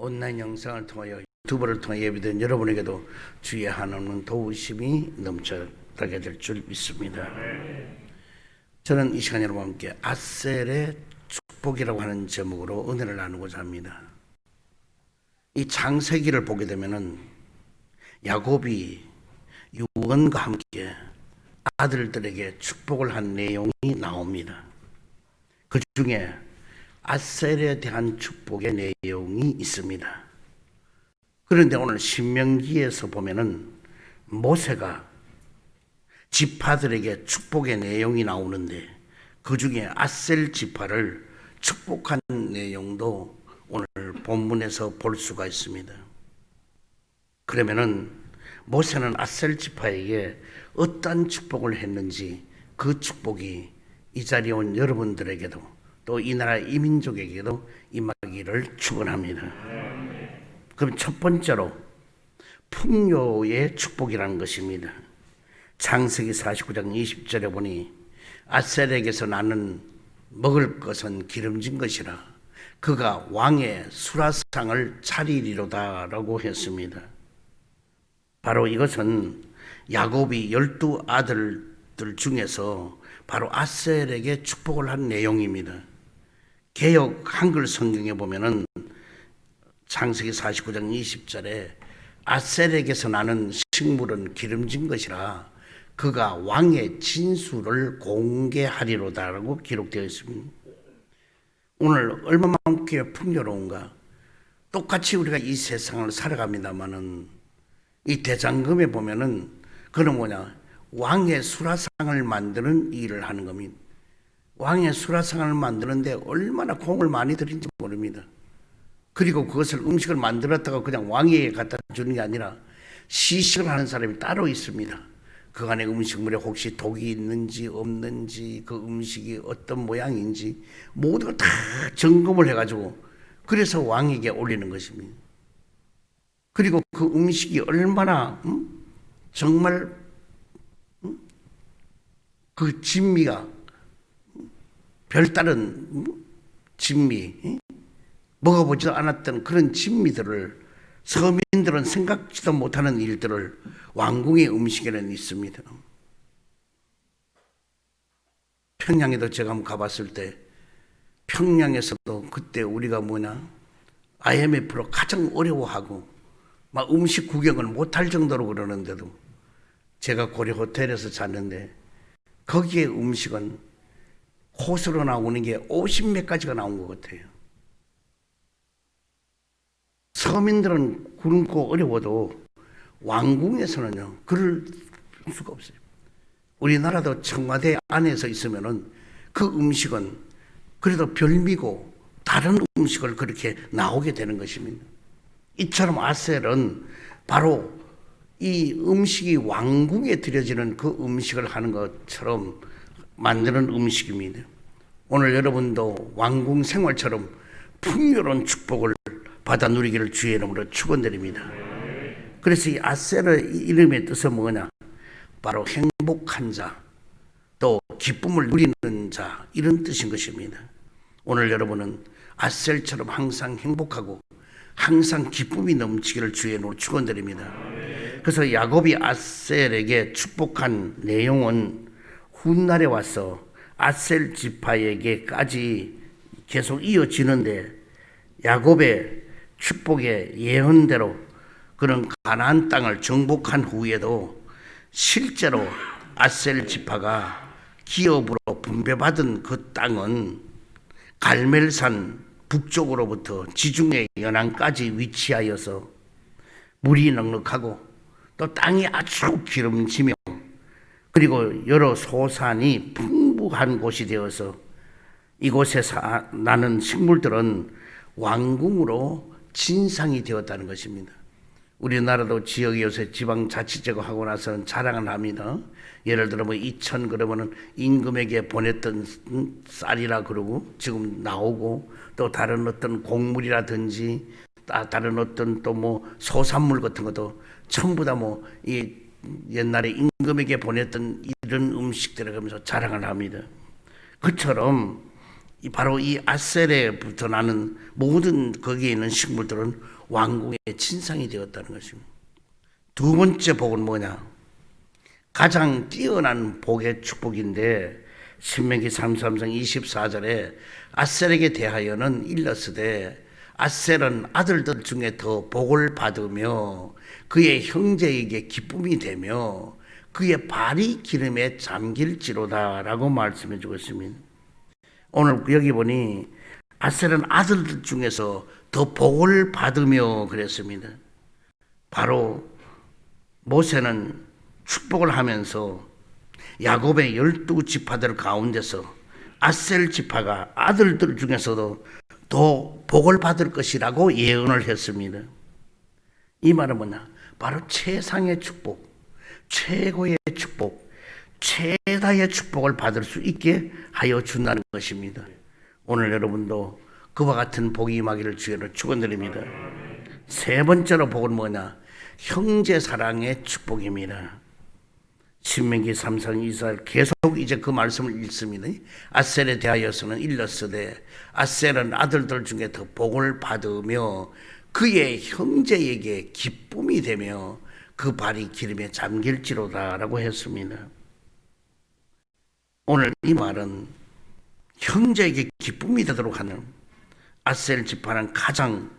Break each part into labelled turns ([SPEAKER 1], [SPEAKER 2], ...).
[SPEAKER 1] 온라인 영상을 통하여 유튜브를 통해 예배된 여러분에게도 주의 하나님은 도우심이 넘쳐나게 될 줄 믿습니다. 저는 이 시간 여러분과 함께 아셀의 축복이라고 하는 제목으로 은혜를 나누고자 합니다. 이 창세기를 보게 되면은 야곱이 유언과 함께 아들들에게 축복을 한 내용이 나옵니다. 그 중에 아셀에 대한 축복의 내용이 있습니다. 그런데 오늘 신명기에서 보면은 모세가 지파들에게 축복의 내용이 나오는데 그 중에 아셀 지파를 축복한 내용도 오늘 본문에서 볼 수가 있습니다. 그러면은 모세는 아셀 지파에게 어떤 축복을 했는지 그 축복이 이 자리에 온 여러분들에게도 또 이 나라 이민족에게도 임하기를 축원합니다. 그럼 첫 번째로 풍요의 축복이라는 것입니다. 창세기 49장 20절에 보니 아셀에게서 나는 먹을 것은 기름진 것이라 그가 왕의 수라상을 차리리로다 라고 했습니다. 바로 이것은 야곱이 12 아들들 중에서 바로 아셀에게 축복을 한 내용입니다. 개역 한글 성경에 보면은 창세기 49장 20절에 아셀에게서 나는 식물은 기름진 것이라 그가 왕의 진수를 공개하리로다라고 기록되어 있습니다. 오늘 얼마만큼 풍요로운가? 똑같이 우리가 이 세상을 살아갑니다마는 이 대장금에 보면은 그는 뭐냐? 왕의 수라상을 만드는 일을 하는 겁니다. 왕의 수라상을 만드는데 얼마나 공을 많이 들인지 모릅니다. 그리고 그것을 음식을 만들었다가 그냥 왕에게 갖다 주는 게 아니라 시식을 하는 사람이 따로 있습니다. 그 안에 음식물에 혹시 독이 있는지 없는지 그 음식이 어떤 모양인지 모두가 다 점검을 해가지고 그래서 왕에게 올리는 것입니다. 그리고 그 음식이 얼마나 정말 그 진미가 별다른 진미 먹어보지도 않았던 그런 진미들을 서민들은 생각지도 못하는 일들을 왕궁의 음식에는 있습니다. 평양에도 제가 한번 가봤을 때 평양에서도 그때 우리가 IMF로 가장 어려워하고 막 음식 구경을 못할 정도로 그러는데도 제가 고려 호텔에서 잤는데 거기에 음식은 코스로 나오는 게 50몇 가지가 나온 것 같아요. 서민들은 굶고 어려워도 왕궁에서는요 그럴 수가 없어요. 우리나라도 청와대 안에서 있으면은 그 음식은 그래도 별미고 다른 음식을 그렇게 나오게 되는 것입니다. 이처럼 아셀은 바로 이 음식이 왕궁에 드려지는 그 음식을 하는 것처럼 만드는 음식입니다. 오늘 여러분도 왕궁 생활처럼 풍요로운 축복을 받아 누리기를 주의 이름으로 축원드립니다. 그래서 이 아셀의 이름의 뜻은 뭐냐? 바로 행복한 자, 또 기쁨을 누리는 자 이런 뜻인 것입니다. 오늘 여러분은 아셀처럼 항상 행복하고 항상 기쁨이 넘치기를 주의 이름으로 축원드립니다. 그래서 야곱이 아셀에게 축복한 내용은 훗날에 와서 아셀 지파에게까지 계속 이어지는데 야곱의 축복의 예언대로 그런 가나안 땅을 정복한 후에도 실제로 아셀 지파가 기업으로 분배받은 그 땅은 갈멜산 북쪽으로부터 지중해 연안까지 위치하여서 물이 넉넉하고 또 땅이 아주 기름지며 그리고 여러 소산이 풍부한 곳이 되어서 이곳에 나는 식물들은 왕궁으로 진상이 되었다는 것입니다. 우리나라도 지역에 요새 지방자치제가 하고 나서는 자랑을 합니다. 예를 들어 이천 그러면은 임금에게 보냈던 쌀이라 그러고 지금 나오고 또 다른 어떤 곡물이라든지 다른 어떤 또 소산물 같은 것도 전부 다 이 옛날에 임금에게 보냈던 이런 음식들을 하면서 자랑을 합니다. 그처럼 바로 이 아셀에부터 나는 모든 거기에 있는 식물들은 왕궁의 진상이 되었다는 것입니다. 두 번째 복은 뭐냐? 가장 뛰어난 복의 축복인데 신명기 33장 24절에 아셀에게 대하여는 일렀으되 아셀은 아들들 중에 더 복을 받으며 그의 형제에게 기쁨이 되며 그의 발이 기름에 잠길지로다 라고 말씀해 주고 있습니다. 오늘 여기 보니 아셀은 아들들 중에서 더 복을 받으며 그랬습니다. 바로 모세는 축복을 하면서 야곱의 12지파들 가운데서 아셀 지파가 아들들 중에서도 더 복을 받을 것이라고 예언을 했습니다. 이 말은 뭐냐? 바로 최상의 축복, 최고의 축복, 최다의 축복을 받을 수 있게 하여 준다는 것입니다. 오늘 여러분도 그와 같은 복이 임하기를 주의로 축원드립니다. 세 번째로 복은 뭐냐? 형제 사랑의 축복입니다. 신명기 3장 2절 계속 이제 그 말씀을 읽습니다. 아셀에 대하여서는 일렀으되 아셀은 아들들 중에 더 복을 받으며 그의 형제에게 기쁨이 되며 그 발이 기름에 잠길지로다 라고 했습니다. 오늘 이 말은 형제에게 기쁨이 되도록 하는 아셀 지파는 가장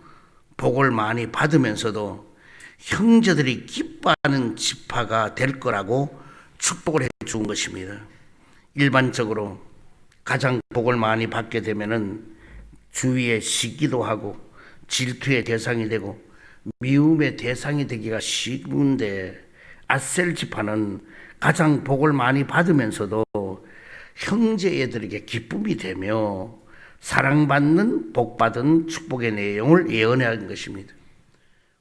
[SPEAKER 1] 복을 많이 받으면서도 형제들이 기뻐하는 지파가 될 거라고 축복을 해 준 것입니다. 일반적으로 가장 복을 많이 받게 되면은 주위에 시기도 하고 질투의 대상이 되고 미움의 대상이 되기가 쉬운데 아셀 지파는 가장 복을 많이 받으면서도 형제애들에게 기쁨이 되며 사랑받는 복받은 축복의 내용을 예언한 것입니다.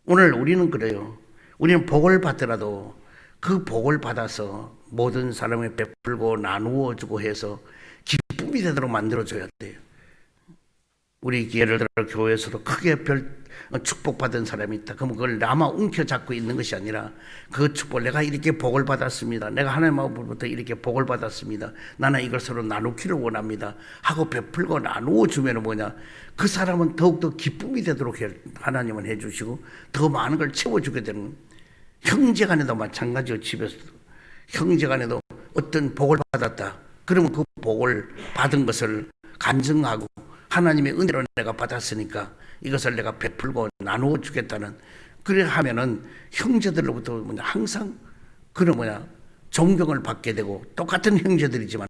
[SPEAKER 1] 오늘 우리는 그래요. 우리는 복을 받더라도 그 복을 받아서 모든 사람에 베풀고 나누어 주고 해서 기쁨이 되도록 만들어줘야 돼요. 우리 예를 들어 교회에서도 크게 축복받은 사람이 있다. 그럼 그걸 나만 움켜잡고 있는 것이 아니라 그 축복을 내가 이렇게 복을 받았습니다. 내가 하나님으로부터 이렇게 복을 받았습니다. 나는 이걸 서로 나누기를 원합니다. 하고 베풀고 나누어 주면 뭐냐? 그 사람은 더욱더 기쁨이 되도록 하나님은 해주시고 더 많은 걸 채워주게 되는 형제간에도 마찬가지로 집에서도 형제간에도 어떤 복을 받았다. 그러면 그 복을 받은 것을 간증하고 하나님의 은혜로 내가 받았으니까 이것을 내가 베풀고 나누어 주겠다는 그래 하면은 형제들로부터 항상 그런 존경을 받게 되고 똑같은 형제들이지만은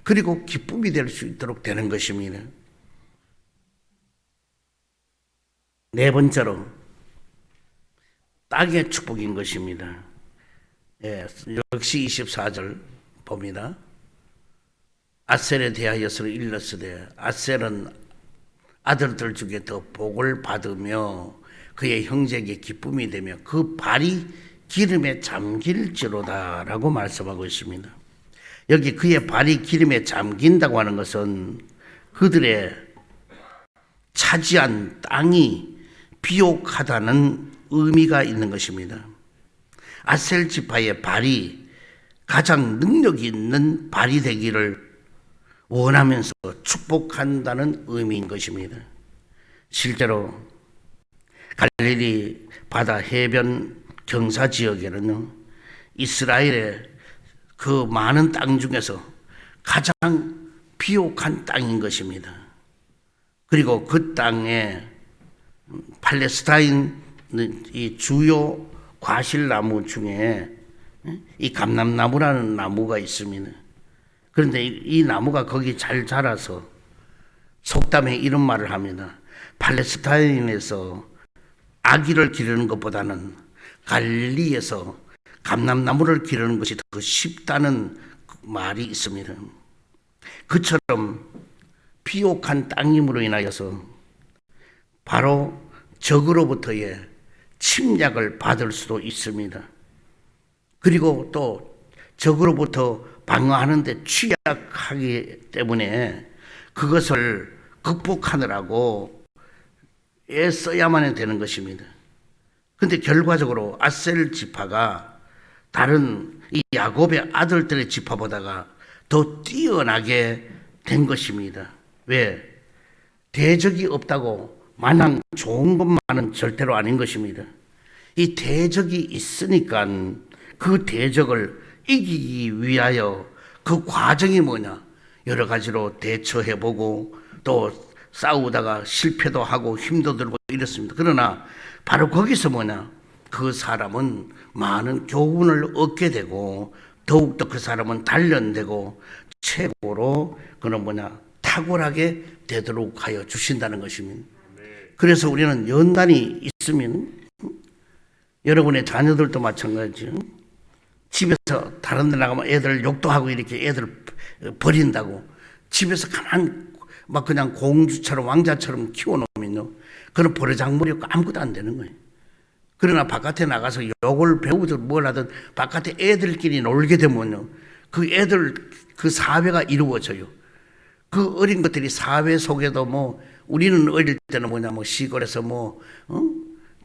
[SPEAKER 1] 그리고 기쁨이 될 수 있도록 되는 것입니다. 네 번째로 땅의 축복인 것입니다. 역시 24절 봅니다. 아셀에 대하여서는 일렀으되 아셀은 아들들 중에 더 복을 받으며 그의 형제에게 기쁨이 되며 그 발이 기름에 잠길지로다 라고 말씀하고 있습니다. 여기 그의 발이 기름에 잠긴다고 하는 것은 그들의 차지한 땅이 비옥하다는 의미가 있는 것입니다. 아셀 지파의 발이 가장 능력이 있는 발이 되기를 원하면서 축복한다는 의미인 것입니다. 실제로 갈릴리 바다 해변 경사 지역에는 이스라엘의 그 많은 땅 중에서 가장 비옥한 땅인 것입니다. 그리고 그 땅에 팔레스타인 이 주요 과실나무 중에 이 감람나무라는 나무가 있습니다. 그런데 이 나무가 거기 잘 자라서 속담에 이런 말을 합니다. 팔레스타인에서 아기를 기르는 것보다는 갈릴리에서 감람나무를 기르는 것이 더 쉽다는 말이 있습니다. 그처럼 비옥한 땅임으로 인하여서 바로 적으로부터의 침략을 받을 수도 있습니다. 그리고 또 적으로부터 방어하는 데 취약하기 때문에 그것을 극복하느라고 애써야만 되는 것입니다. 그런데 결과적으로 아셀 지파가 다른 이 야곱의 아들들의 지파보다가 더 뛰어나게 된 것입니다. 왜? 대적이 없다고 마냥 좋은 것만은 절대로 아닌 것입니다. 이 대적이 있으니까 그 대적을 이기기 위하여 그 과정이 뭐냐? 여러 가지로 대처해보고 또 싸우다가 실패도 하고 힘도 들고 이렇습니다. 그러나 바로 거기서 뭐냐? 그 사람은 많은 교훈을 얻게 되고 더욱더 그 사람은 단련되고 최고로 그는 뭐냐? 탁월하게 되도록 하여 주신다는 것입니다. 그래서 우리는 연단이 있으면 여러분의 자녀들도 마찬가지죠. 집에서 다른 데 나가면 애들 욕도 하고 이렇게 애들 버린다고 집에서 가만 막 그냥 공주처럼 왕자처럼 키워놓으면요, 그런 버르장머리고 아무것도 안 되는 거예요. 그러나 바깥에 나가서 욕을 배우든 뭘 하든 바깥에 애들끼리 놀게 되면요, 그 애들 그 사회가 이루어져요. 그 어린 것들이 사회 속에도 뭐 우리는 어릴 때는 뭐냐 뭐 시골에서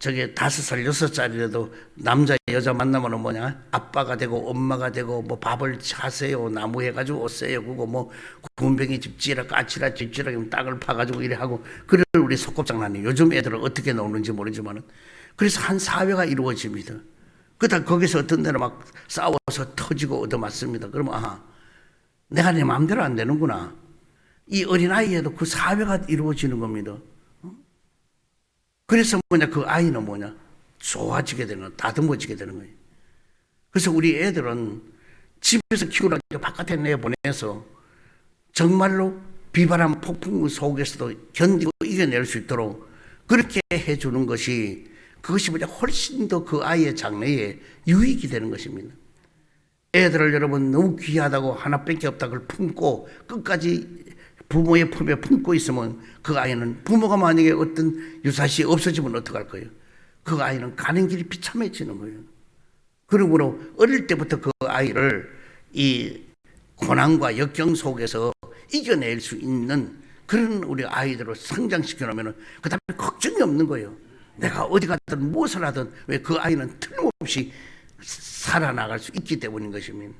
[SPEAKER 1] 저게 5살 6살이라도 남자 여자 만나면은 뭐냐 아빠가 되고 엄마가 되고 뭐 밥을 하세요 나무 해가지고 오세요 그거 뭐 군뱅이 집지라 까치라 집지라 땅을 파가지고 이래 하고 그래 우리 소꿉장난이 요즘 애들은 어떻게 노는지 모르지만은 그래서 한 사회가 이루어집니다. 그다 거기서 어떤 데는 막 싸워서 터지고 얻어맞습니다. 그러면 아하 내가 내 마음대로 안 되는구나. 이 어린아이에도 그 사회가 이루어지는 겁니다. 그래서 뭐냐, 그 아이는 뭐냐, 좋아지게 되는, 다듬어지게 되는 거예요. 그래서 우리 애들은 집에서 키우라고 바깥에 내보내서 정말로 비바람 폭풍 속에서도 견디고 이겨낼 수 있도록 그렇게 해주는 것이 그것이 뭐냐, 훨씬 더 그 아이의 장래에 유익이 되는 것입니다. 애들을 여러분 너무 귀하다고 하나밖에 없다 그걸 품고 끝까지 부모의 품에 품고 있으면 그 아이는 부모가 만약에 어떤 유사시 없어지면 어떡할 거예요? 그 아이는 가는 길이 비참해지는 거예요. 그러므로 어릴 때부터 그 아이를 이 고난과 역경 속에서 이겨낼 수 있는 그런 우리 아이들을 성장시켜 놓으면 그 다음에 걱정이 없는 거예요. 내가 어디 가든 무엇을 하든 왜 그 아이는 틀림없이 살아나갈 수 있기 때문인 것입니다.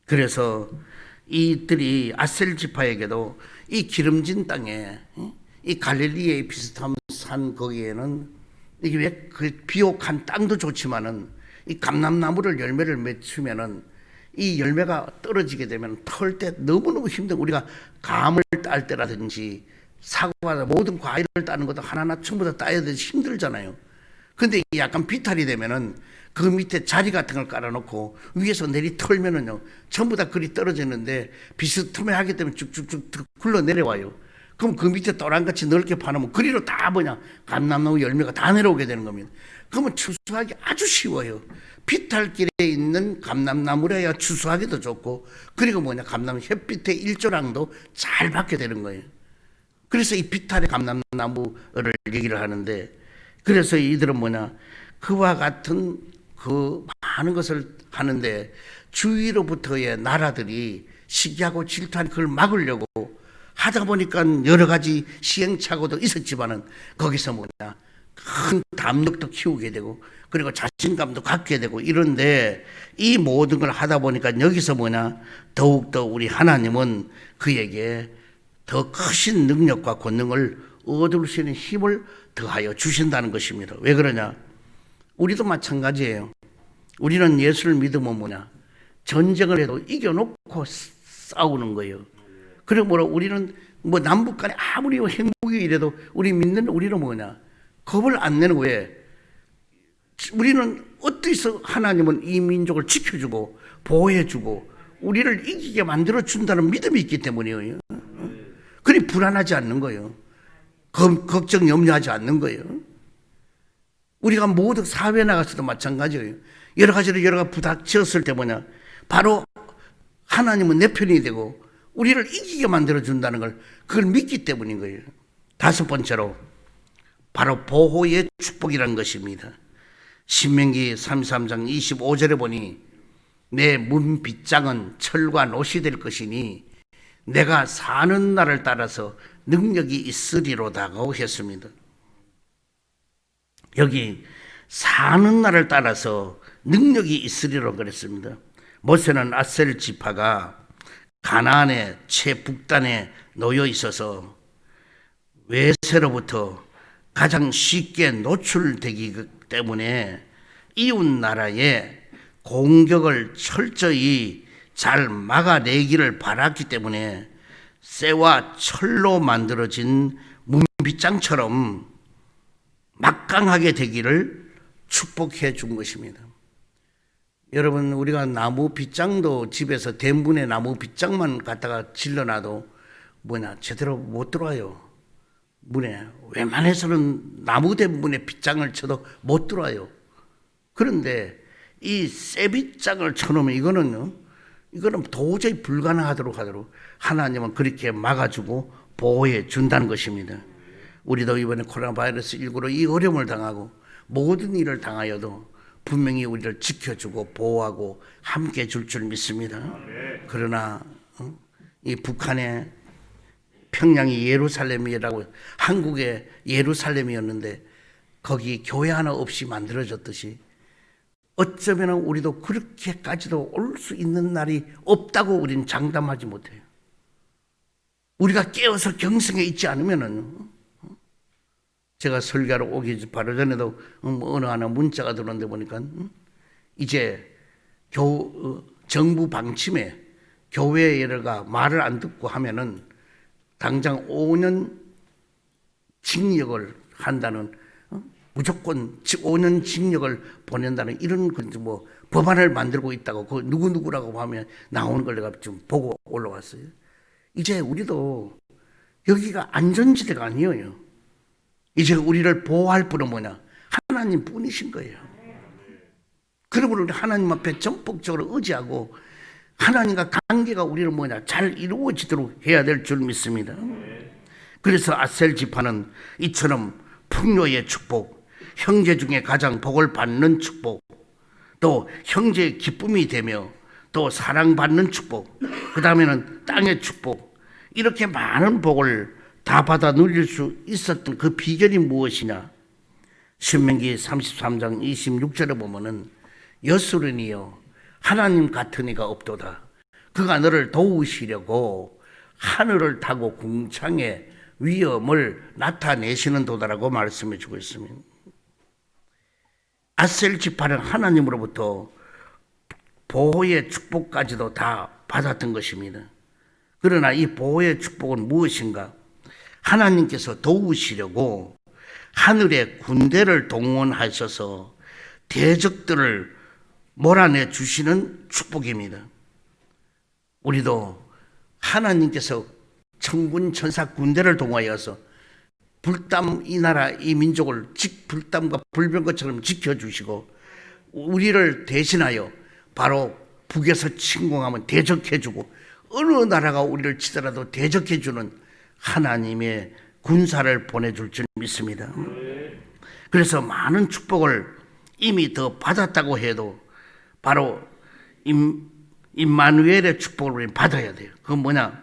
[SPEAKER 1] 그래서 이들이 아셀 지파에게도 이 기름진 땅에 이 갈릴리에 비슷한 산 거기에는 이게 왜 그 비옥한 땅도 좋지만은 이 감람나무를 열매를 맺으면은 이 열매가 떨어지게 되면 털 때 너무너무 힘든 우리가 감을 딸 때라든지 사과 모든 과일을 따는 것도 하나하나 전부 다 따야 되지 힘들잖아요. 근데 약간 비탈이 되면은 그 밑에 자리 같은 걸 깔아놓고 위에서 내리 털면은요 전부 다 그리 떨어지는데 비스듬하기 때문에 쭉쭉쭉 굴러 내려와요. 그럼 그 밑에 또랑같이 넓게 파놓으면 그리로 다 뭐냐 감람나무 열매가 다 내려오게 되는 겁니다. 그러면 추수하기 아주 쉬워요. 비탈길에 있는 감람나무라야 추수하기도 좋고 그리고 뭐냐 감람 햇빛의 일조량도 잘 받게 되는 거예요. 그래서 이 비탈의 감람나무를 얘기를 하는데 그래서 이들은 뭐냐 그와 같은 그 많은 것을 하는데 주위로부터의 나라들이 시기하고 질투한 그걸 막으려고 하다 보니까 여러 가지 시행착오도 있었지만은 거기서 뭐냐 큰 담력도 키우게 되고 그리고 자신감도 갖게 되고 이런데 이 모든 걸 하다 보니까 여기서 뭐냐 더욱더 우리 하나님은 그에게 더 크신 능력과 권능을 얻을 수 있는 힘을 더하여 주신다는 것입니다. 왜 그러냐? 우리도 마찬가지예요. 우리는 예수를 믿으면 뭐냐? 전쟁을 해도 이겨놓고 싸우는 거예요. 그러므로 우리는 뭐 남북 간에 아무리 행복이 이래도 우리 믿는 우리는 뭐냐? 겁을 안 내는 왜? 우리는 어디서 하나님은 이 민족을 지켜주고 보호해주고 우리를 이기게 만들어준다는 믿음이 있기 때문이에요. 그리 불안하지 않는 거예요. 걱정 염려하지 않는 거예요. 우리가 모두 사회에 나가서도 마찬가지예요. 여러 가지로 여러 가지 부닥쳤을 때 뭐냐 바로 하나님은 내 편이 되고 우리를 이기게 만들어준다는 걸 그걸 믿기 때문인 거예요. 5번째로 바로 보호의 축복이라는 것입니다. 신명기 33장 25절에 보니 내 문빗장은 철과 노시 될 것이니 내가 사는 날을 따라서 능력이 있으리로다고 했습니다. 여기 사는 날을 따라서 능력이 있으리로 그랬습니다. 모세는 아셀 지파가 가나안의 최북단에 놓여 있어서 외세로부터 가장 쉽게 노출되기 때문에 이웃 나라의 공격을 철저히 잘 막아내기를 바랐기 때문에 쇠와 철로 만들어진 문빗장처럼 막강하게 되기를 축복해 준 것입니다. 여러분, 우리가 나무 빗장도 집에서 대문에 나무 빗장만 갖다가 질러놔도 제대로 못 들어와요. 문에 웬만해서는 나무 대문에 빗장을 쳐도 못 들어와요. 그런데 이 쇠빗장을 쳐놓으면 이거는 도저히 불가능하도록 하도록 하나님은 그렇게 막아주고 보호해 준다는 것입니다. 우리도 이번에 코로나 바이러스 19로 이 어려움을 당하고 모든 일을 당하여도 분명히 우리를 지켜주고 보호하고 함께 해줄 줄 믿습니다. 그러나 이 북한의 평양이 예루살렘이라고, 한국의 예루살렘이었는데 거기 교회 하나 없이 만들어졌듯이 어쩌면 우리도 그렇게까지도 올 수 있는 날이 없다고 우리는 장담하지 못해요. 우리가 깨어서 경성에 있지 않으면은, 제가 설교하러 오기 바로 전에도 어느 하나 문자가 들어오는데 보니까 이제 정부 방침에 교회가 말을 안 듣고 하면은 당장 5년 징역을 한다는, 무조건 5년 징역을 보낸다는 이런 법안을 만들고 있다고, 그 누구누구라고 하면 나오는 걸 내가 좀 보고 올라왔어요. 이제 우리도 여기가 안전지대가 아니에요. 이제 우리를 보호할 분은 하나님 뿐이신 거예요. 그러므로 우리 하나님 앞에 전폭적으로 의지하고 하나님과 관계가 우리를 잘 이루어지도록 해야 될 줄 믿습니다. 그래서 아셀 지파는 이처럼 풍요의 축복, 형제 중에 가장 복을 받는 축복, 또 형제의 기쁨이 되며 또 사랑받는 축복, 그 다음에는 땅의 축복, 이렇게 많은 복을 다 받아 누릴 수 있었던 그 비결이 무엇이냐? 신명기 33장 26절에 보면은 여수른이여 하나님 같은 이가 없도다. 그가 너를 도우시려고 하늘을 타고 궁창의 위엄을 나타내시는 도다라고 말씀해 주고 있습니다. 아셀 지파는 하나님으로부터 보호의 축복까지도 다 받았던 것입니다. 그러나 이 보호의 축복은 무엇인가? 하나님께서 도우시려고 하늘의 군대를 동원하셔서 대적들을 몰아내 주시는 축복입니다. 우리도 하나님께서 천군 천사 군대를 동원하여서 이 나라 이 민족을 불담과 불병거처럼 지켜주시고 우리를 대신하여 바로 북에서 침공하면 대적해주고 어느 나라가 우리를 치더라도 대적해주는 하나님의 군사를 보내줄 줄 믿습니다. 그래서 많은 축복을 이미 더 받았다고 해도 바로 임마누엘의 축복을 우리는 받아야 돼요. 그건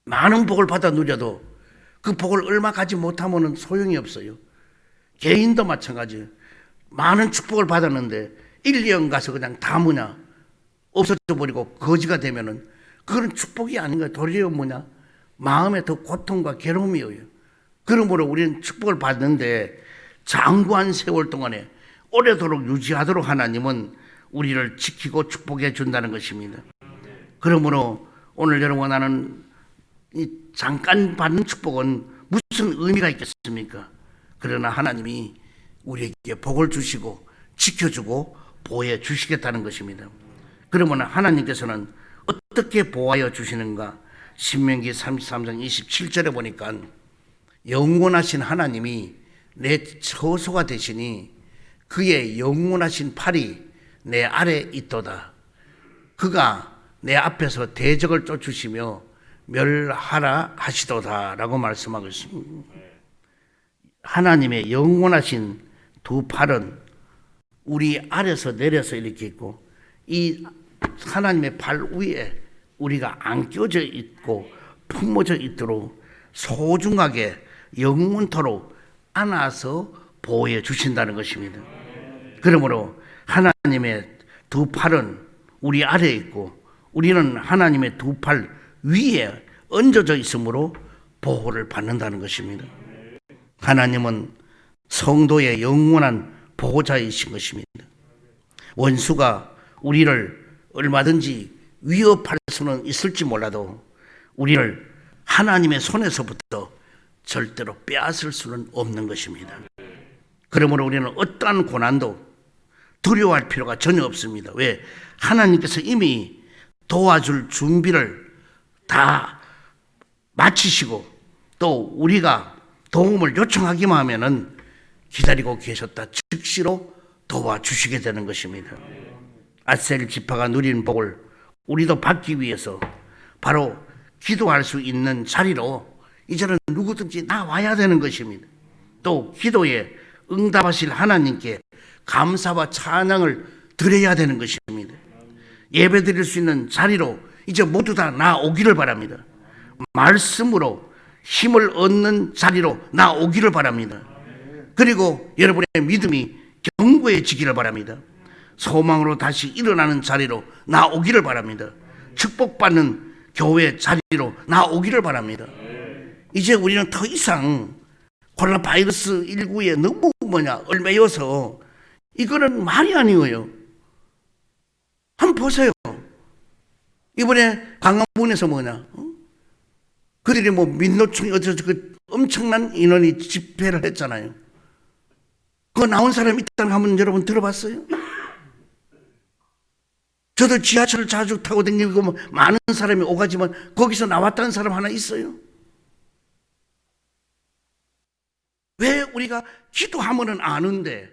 [SPEAKER 1] 많은 복을 받아 누려도 그 복을 얼마 가지 못하면 소용이 없어요. 개인도 마찬가지예요. 많은 축복을 받았는데 1, 2년 가서 그냥 다 없어져 버리고 거지가 되면은 그건 축복이 아닌 거예요. 도리어 마음에 더 고통과 괴로움이에요. 그러므로 우리는 축복을 받는데 장구한 세월 동안에 오래도록 유지하도록 하나님은 우리를 지키고 축복해 준다는 것입니다. 그러므로 오늘 여러분, 나는 이 잠깐 받는 축복은 무슨 의미가 있겠습니까? 그러나 하나님이 우리에게 복을 주시고 지켜주고 보호해 주시겠다는 것입니다. 그러면 하나님께서는 어떻게 보호하여 주시는가? 신명기 33장 27절에 보니까 영원하신 하나님이 내 처소가 되시니 그의 영원하신 팔이 내 아래 있도다. 그가 내 앞에서 대적을 쫓으시며 멸하라 하시도다 라고 말씀하고 있습니다. 하나님의 영원하신 두 팔은 우리 아래서 내려서 이렇게 있고 이 하나님의 팔 위에 우리가 안겨져 있고 품어져 있도록 소중하게 영원토록 안아서 보호해 주신다는 것입니다. 그러므로 하나님의 두 팔은 우리 아래에 있고 우리는 하나님의 두 팔 위에 얹어져 있으므로 보호를 받는다는 것입니다. 하나님은 성도의 영원한 보호자이신 것입니다. 원수가 우리를 얼마든지 위협할 수는 있을지 몰라도 우리를 하나님의 손에서부터 절대로 빼앗을 수는 없는 것입니다. 그러므로 우리는 어떠한 고난도 두려워할 필요가 전혀 없습니다. 왜? 하나님께서 이미 도와줄 준비를 다 마치시고 또 우리가 도움을 요청하기만 하면은 기다리고 계셨다 즉시로 도와주시게 되는 것입니다. 아셀 지파가 누린 복을 우리도 받기 위해서 바로 기도할 수 있는 자리로 이제는 누구든지 나와야 되는 것입니다. 또 기도에 응답하실 하나님께 감사와 찬양을 드려야 되는 것입니다. 예배 드릴 수 있는 자리로 이제 모두 다 나오기를 바랍니다. 말씀으로 힘을 얻는 자리로 나오기를 바랍니다. 그리고 여러분의 믿음이 견고해지기를 바랍니다. 소망으로 다시 일어나는 자리로 나오기를 바랍니다. 축복받는 교회 자리로 나오기를 바랍니다. 이제 우리는 더 이상 코로나 바이러스 19에 너무 얽매여서 이거는 말이 아니에요. 한번 보세요. 이번에 광화문에서 그들이 민노총이 어쩌고 그 엄청난 인원이 집회를 했잖아요. 그거 나온 사람이 있다는 거 한번 여러분 들어봤어요? 저도 지하철을 자주 타고 다니고 많은 사람이 오가지만 거기서 나왔다는 사람 하나 있어요? 왜 우리가 기도하면은 아는데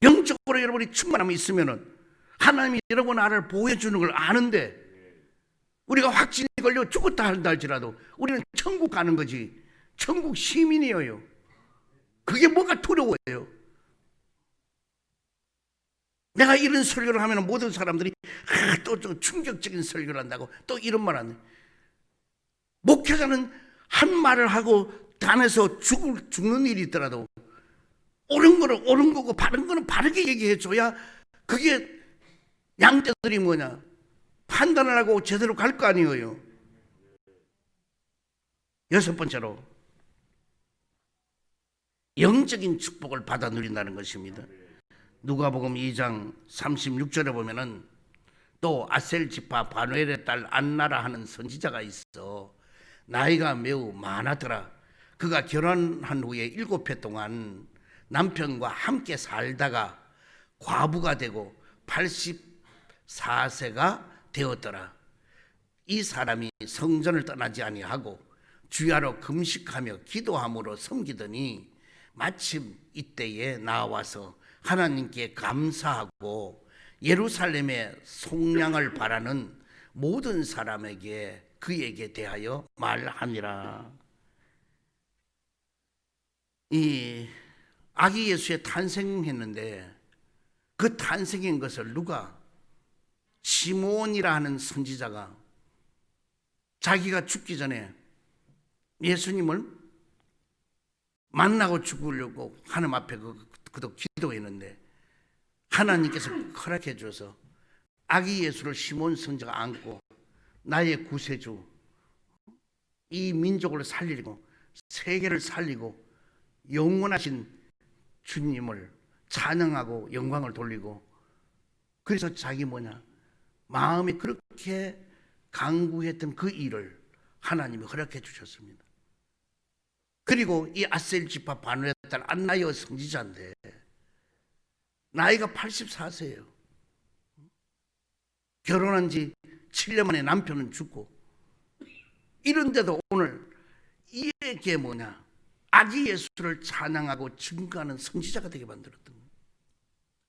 [SPEAKER 1] 영적으로 여러분이 충만함이 있으면은 하나님이 여러분 나를 보호해 주는 걸 아는데 우리가 확진이 걸려 죽었다 한다 할지라도 우리는 천국 가는 거지 천국 시민이에요. 그게 뭐가 두려워요? 내가 이런 설교를 하면 모든 사람들이 또 충격적인 설교를 한다고 또 이런 말 하네. 목회자는 한 말을 하고 단에서 죽는 일이 있더라도 옳은 거는 옳은 거고 바른 거는 바르게 얘기해 줘야 그게 양떼들이 판단을 하고 제대로 갈 거 아니에요. 여섯 번째로 영적인 축복을 받아 누린다는 것입니다. 누가복음 2장 36절에 보면은 또 아셀 지파 바누엘의 딸 안나라 하는 선지자가 있어. 나이가 매우 많았더라. 그가 결혼한 후에 7해 동안 남편과 함께 살다가 과부가 되고 84세가 되었더라. 이 사람이 성전을 떠나지 아니하고 주야로 금식하며 기도함으로 섬기더니 마침 이때에 나와서 하나님께 감사하고 예루살렘의 속량을 바라는 모든 사람에게 그에게 대하여 말하니라. 이 아기 예수의 탄생했는데 그 탄생인 것을 누가 시몬이라 하는 선지자가 자기가 죽기 전에 예수님을 만나고 죽으려고 하나님 앞에 그도 기도했는데 하나님께서 허락해 줘서 아기 예수를 시몬 선지자가 안고 나의 구세주 이 민족을 살리고 세계를 살리고 영원하신 주님을 찬양하고 영광을 돌리고 그래서 자기 마음이 그렇게 간구했던 그 일을 하나님이 허락해 주셨습니다. 그리고 이 아셀 지파 바누의 딸 안나여 선지자인데 나이가 84세예요. 결혼한 지 7년 만에 남편은 죽고 이런데도 오늘 이게 아기 예수를 찬양하고 증거하는 선지자가 되게 만들었던 거예요.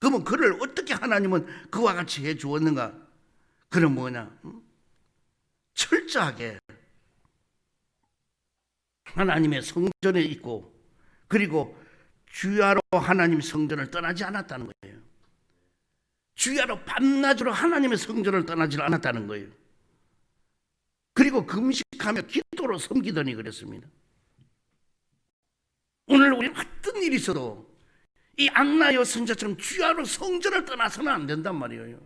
[SPEAKER 1] 그러면 그를 어떻게 하나님은 그와 같이 해 주었는가? 그는 철저하게 하나님의 성전에 있고 그리고 주야로 하나님 성전을 떠나지 않았다는 거예요. 주야로 밤낮으로 하나님의 성전을 떠나지 않았다는 거예요. 그리고 금식하며 기도로 섬기더니 그랬습니다. 오늘 우리 어떤 일이 있어도 이 안나여 선지자처럼 주야로 성전을 떠나서는 안 된단 말이에요.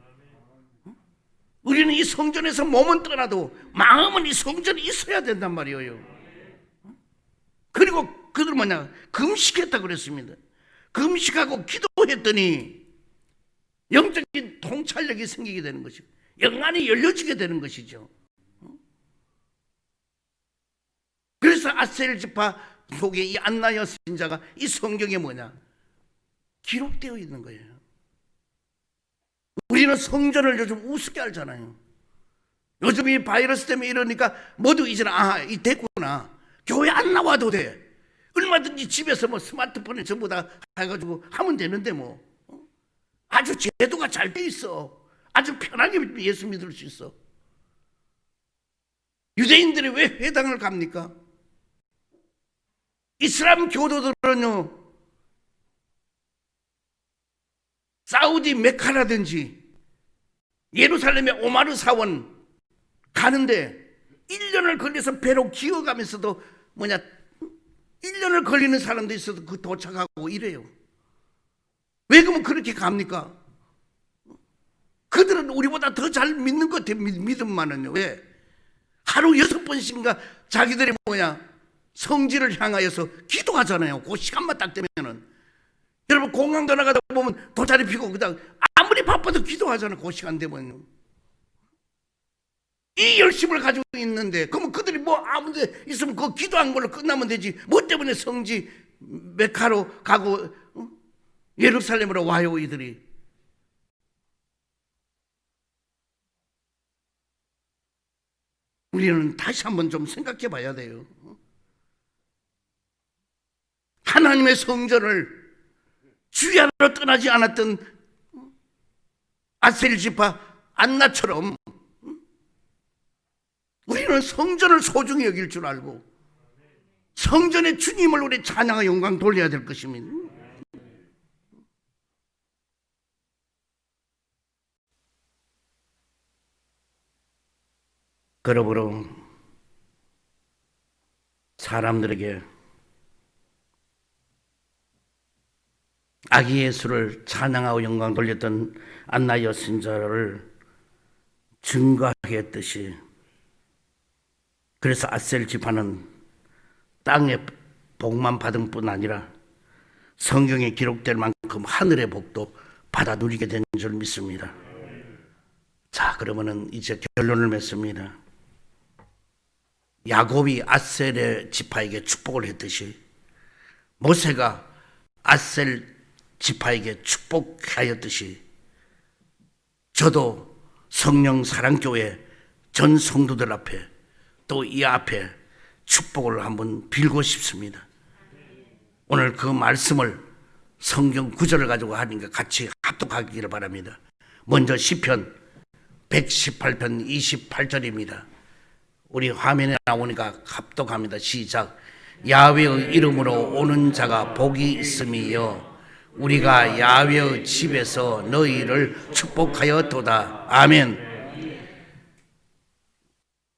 [SPEAKER 1] 우리는 이 성전에서 몸은 떠나도 마음은 이 성전에 있어야 된단 말이에요. 그리고 그들 뭐냐, 금식했다 그랬습니다. 금식하고 기도했더니 영적인 통찰력이 생기게 되는 것이고 영안이 열려지게 되는 것이죠. 그래서 아셀 지파 속에 이 안나 여신자가 이 성경에 뭐냐, 기록되어 있는 거예요. 우리는 성전을 요즘 우습게 알잖아요. 요즘 이 바이러스 때문에 이러니까 모두 이제는 이 됐구나, 교회 안 나와도 돼, 얼마든지 집에서 뭐 스마트폰에 전부 다 해가지고 하면 되는데 뭐 아주 제도가 잘 돼 있어. 아주 편하게 예수 믿을 수 있어. 유대인들이 왜 회당을 갑니까? 이슬람 교도들은요, 사우디 메카라든지 예루살렘의 오마르 사원 가는데 1년을 걸려서 배로 기어가면서도 1년을 걸리는 사람도 있어도 그 도착하고 이래요. 왜 그러면 그렇게 갑니까? 그들은 우리보다 더 잘 믿는 것 같아요. 믿음만은요. 왜? 하루 6번씩인가 자기들이 성지를 향하여서 기도하잖아요. 그 시간만 딱 되면은. 여러분 공항도 나가다 보면 돗자리 피고 그냥 아무리 바빠도 기도하잖아요. 그 시간 되면요. 이 열심을 가지고 있는데 그러면 그들이 뭐 아무 데 있으면 그 기도한 걸로 끝나면 되지, 뭐 때문에 성지 메카로 가고 예루살렘으로 와요 이들이. 우리는 다시 한번 좀 생각해 봐야 돼요. 하나님의 성전을 주야로 떠나지 않았던 아셀 지파 안나처럼 우리는 성전을 소중히 여길 줄 알고 성전의 주님을 우리 찬양과 영광 돌려야 될 것입니다. 그러므로 사람들에게 아기 예수를 찬양하고 영광 돌렸던 안나 여신자를 증거하게 했듯이, 그래서 아셀 지파는 땅의 복만 받은 뿐 아니라 성경에 기록될 만큼 하늘의 복도 받아 누리게 된 줄 믿습니다. 자, 그러면은 이제 결론을 맺습니다. 야곱이 아셀의 지파에게 축복을 했듯이 모세가 아셀 지파에게 축복하였듯이 저도 성령 사랑교회 전 성도들 앞에 또 이 앞에 축복을 한번 빌고 싶습니다. 오늘 그 말씀을 성경 구절을 가지고 하니까 같이 합독하기를 바랍니다. 먼저 시편 118편 28절입니다. 우리 화면에 나오니까 합독합니다. 시작. 야훼의 이름으로 오는 자가 복이 있음이여, 우리가 야훼의 집에서 너희를 축복하였도다. 아멘.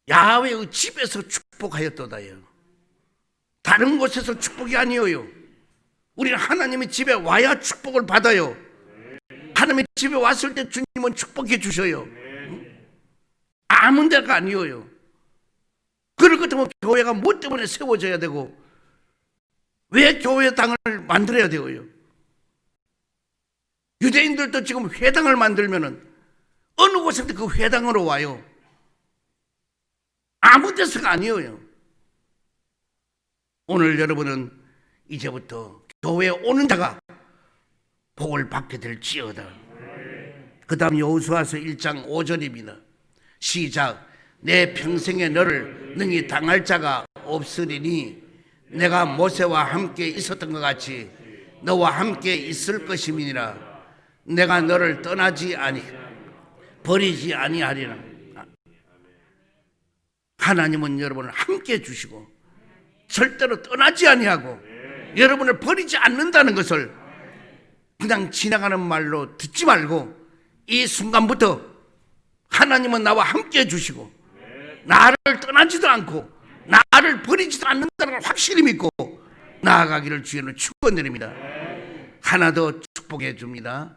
[SPEAKER 1] 야훼의 집에서 축복하였도다요. 다른 곳에서 축복이 아니에요. 우리는 하나님의 집에 와야 축복을 받아요. 하나님의 집에 왔을 때 주님은 축복해 주셔요. 아무 데가 아니에요. 그럴 것 같으면 교회가 뭐 때문에 세워져야 되고 왜 교회당을 만들어야 되어요? 유대인들도 지금 회당을 만들면은 어느 곳에서 그 회당으로 와요. 아무 데서가 아니에요. 오늘 여러분은 이제부터 교회에 오는 자가 복을 받게 될지어다. 그 다음 여호수아서 1장 5절입니다. 시작. 내 평생에 너를 능히 당할 자가 없으리니 내가 모세와 함께 있었던 것 같이 너와 함께 있을 것임이니라. 내가 너를 떠나지 아니 버리지 아니하리라. 하나님은 여러분을 함께 해주시고 절대로 떠나지 아니하고 여러분을 버리지 않는다는 것을 그냥 지나가는 말로 듣지 말고 이 순간부터 하나님은 나와 함께 해주시고 나를 떠나지도 않고 나를 버리지도 않는다는 걸 확실히 믿고 나아가기를 주의로 축원드립니다. 하나 더 축복해 줍니다.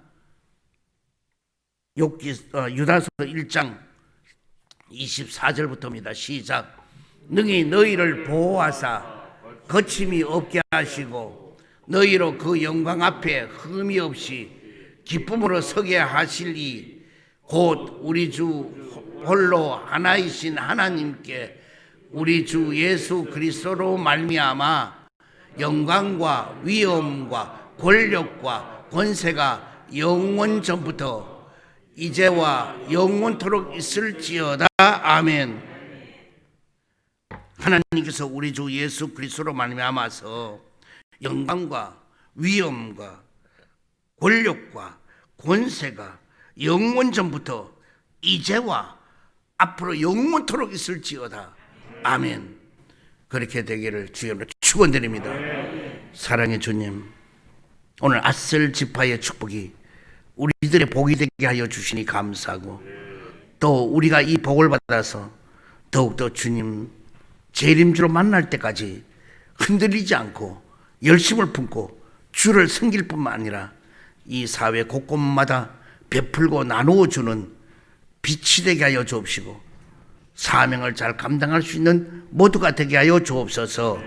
[SPEAKER 1] 유다서 1장 24절부터입니다. 시작. 능히 너희를 보호하사 거침이 없게 하시고 너희로 그 영광 앞에 흠이 없이 기쁨으로 서게 하시리. 곧 우리 주 홀로 하나이신 하나님께 우리 주 예수 그리스도로 말미암아 영광과 위엄과 권력과 권세가 영원 전부터 이제와 영원토록 있을지어다. 아멘. 하나님께서 우리 주 예수 그리스도로 말미암아서 영광과 위엄과 권력과 권세가 영원 전부터 이제와 앞으로 영원토록 있을지어다. 아멘. 그렇게 되기를 주님으로 축원드립니다. 사랑의 주님, 오늘 앗셀 지파의 축복이 우리들의 복이 되게 하여 주시니 감사하고, 또 우리가 이 복을 받아서 더욱더 주님 재림주로 만날 때까지 흔들리지 않고 열심을 품고 주를 섬길 뿐만 아니라 이 사회 곳곳마다 베풀고 나누어 주는 빛이 되게 하여 주옵시고, 사명을 잘 감당할 수 있는 모두가 되게 하여 주옵소서.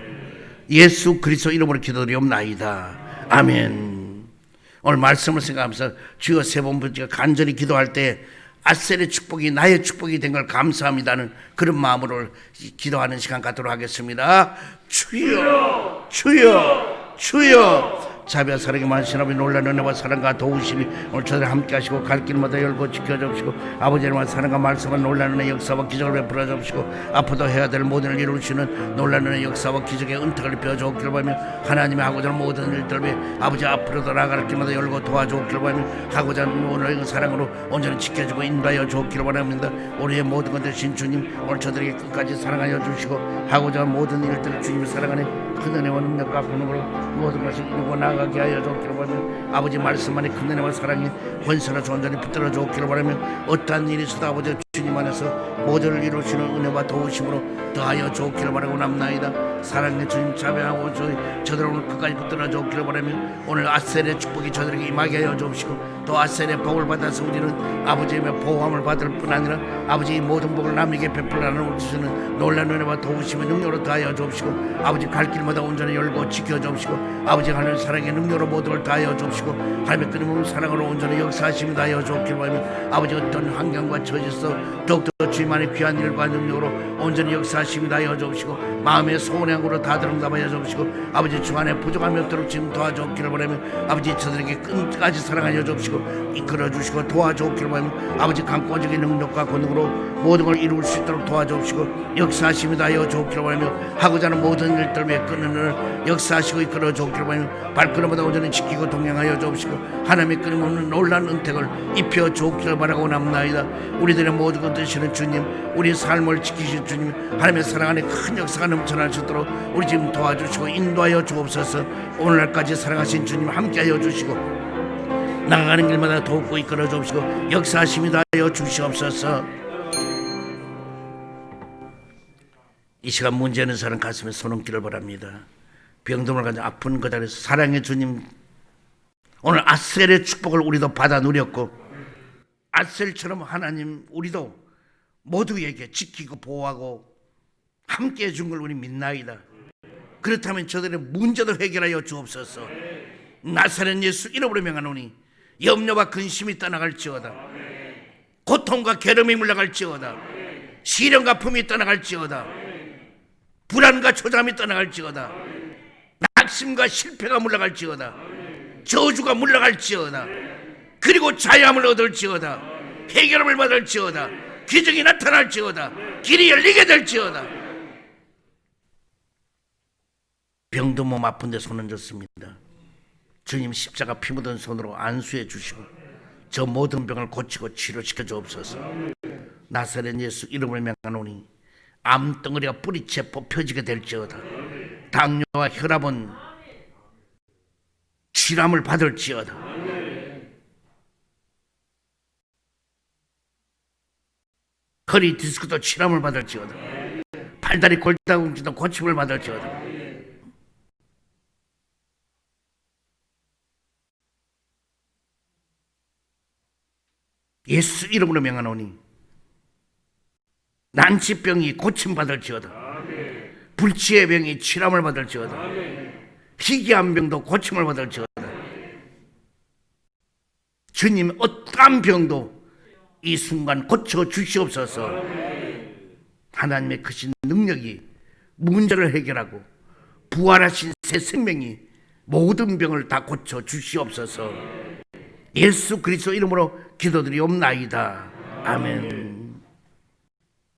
[SPEAKER 1] 예수 그리스도 이름으로 기도드리옵나이다. 아멘. 오늘 말씀을 생각하면서 주여 세 번 제가 간절히 기도할 때 앗셀의 축복이 나의 축복이 된 걸 감사합니다는 그런 마음으로 기도하는 시간 갖도록 하겠습니다. 주여 주여 주여. 자비와 사랑이 많으신 아버지, 놀라운 은혜와 사랑과 도우심이 오늘 저들 함께 하시고 갈 길마다 열고 지켜주시고, 아버지의 사랑과 말씀과 놀라운 은혜 역사와 기적을 베풀어 주시고, 앞으로도 해야 될 모든 일을 이루시는 놀라운 은혜 역사와 기적의 은택을 펴주옵기를 바라며, 하나님이 하고자 하는 모든 일들을 위해 아버지 앞으로도 나갈 길마다 열고 도와주옵기를 바라며, 하고자 하는 오늘의 사랑으로 온전히 지켜주고 인도하여 주옵기를 바랍니다. 우리의 모든 것 되신 주님, 오늘 저들에게 끝까지 사랑하여 주시고, 하고자 하는 모든 일들을 주님의 사랑하는 큰 은혜와 능력과 권능으로 모든 것을 이루고 나가게 하여 주옵기를 바라며, 아버지 말씀 안에 큰 은혜와 사랑이 권세로 온전히 붙들어 주옵기를 바라며, 어떠한 일이 있어도 아버지 주님 안에서 모두를 이루시는 은혜와 도우심으로 더하여 주옵기를 바라고 남나이다. 사랑의 주님, 자비하고 저들 오늘 끝까지 붙들어 주옵기를 바라며, 오늘 앗셀의 축복이 저들에게 임하게 하여 주옵시고, 또 앗셀의 복을 받아서 우리는 아버지의 보호함을 받을 뿐 아니라 아버지의 모든 복을 남에게 베풀어 주시는 놀라운 은혜와 도우심의 능력으로 더하여 주옵시고, 아버지 갈 길마다 온전히 열고 지켜 주옵시고, 아버지 하나님 사랑의 능력으로 모두를 다하여 주옵시고, 하나님의 끊임없는 사랑으로 온전히 역사하심을 다하여 주옵기를 바라며, 아버지 어떤 환경과 처지에서 더욱더 주님만의 귀한 일과 능력으로 온전히 역사하심을 다하여 주옵시고, 마음의 소원행으로 다 드러담하여 주옵시고, 아버지 주 안에 부족함이 없도록 지금 도와주옵기를 바라며, 아버지 저들에게 끝까지 사랑하여 주옵시고 이끌어 주시고 도와주옵기를 바라며, 아버지 강권적인 능력과 권능으로 모든 걸 이룰 수 있도록 도와주옵시고 역사하심을 다하여 주옵기를 바라며, 하고자 하는 모든 일들 위해 끊는 역사하시고 이끌어 주옵기를 바라며, 발걸음마다 온전히 지키고 동행하여 주옵시고, 하나님의 끊임없는 놀라운 은택을 입혀 주옵기를 바라고 남나이다. 우리들의 모든 것 되시는 주님, 우리 삶을 지키신 주님, 하나님의 사랑 안에 큰 역사가 넘쳐날 수 있도록 우리 지금 도와주시고 인도하여 주옵소서. 오늘날까지 사랑하신 주님 함께하여 주시고, 나가는 길마다 돕고 이끌어 주옵시고 역사하심이 다하여 주시옵소서. 이 시간 문제 있는 사람 가슴에 손얹기를 바랍니다. 병듦을 가진 아픈 그 자리에서 사랑의 주님, 오늘 앗셀의 축복을 우리도 받아 누렸고, 앗셀처럼 하나님 우리도 모두에게 지키고 보호하고 함께 해준 걸 우리 믿나이다. 그렇다면 저들의 문제도 해결하여 주옵소서. 나사렛 예수 이름으로 명하노니 염려와 근심이 떠나갈지어다. 고통과 괴로움이 물러갈지어다. 시련과 품이 떠나갈지어다. 불안과 초잠이 떠나갈지어다. 낙심과 실패가 물러갈지어다. 저주가 물러갈지어다. 그리고 자유함을 얻을지어다. 해결함을 받을지어다. 기적이 나타날지어다. 길이 열리게 될지어다. 병든 몸 아픈데 손 얹었습니다. 주님 십자가 피 묻은 손으로 안수해 주시고 저 모든 병을 고치고 치료시켜 주옵소서. 나사렛 예수 이름을 명하노니 암덩어리가 뿌리채 뽑혀지게 될지어다. 당뇨와 혈압은 치료함을 받을지어다. 허리 디스크도 치료함을 받을지어다. 팔다리 골다공증도 고침을 받을지어다. 예수 이름으로 명하노니 난치병이 고침받을지어다. 불치의 병이 치람을 받을지어다. 희귀한 병도 고침을 받을지어다. 주님 어떠한 병도 이 순간 고쳐 주시옵소서. 하나님의 크신 능력이 문제를 해결하고 부활하신 새 생명이 모든 병을 다 고쳐 주시옵소서. 예수 그리스도 이름으로 기도드리옵나이다. 아멘.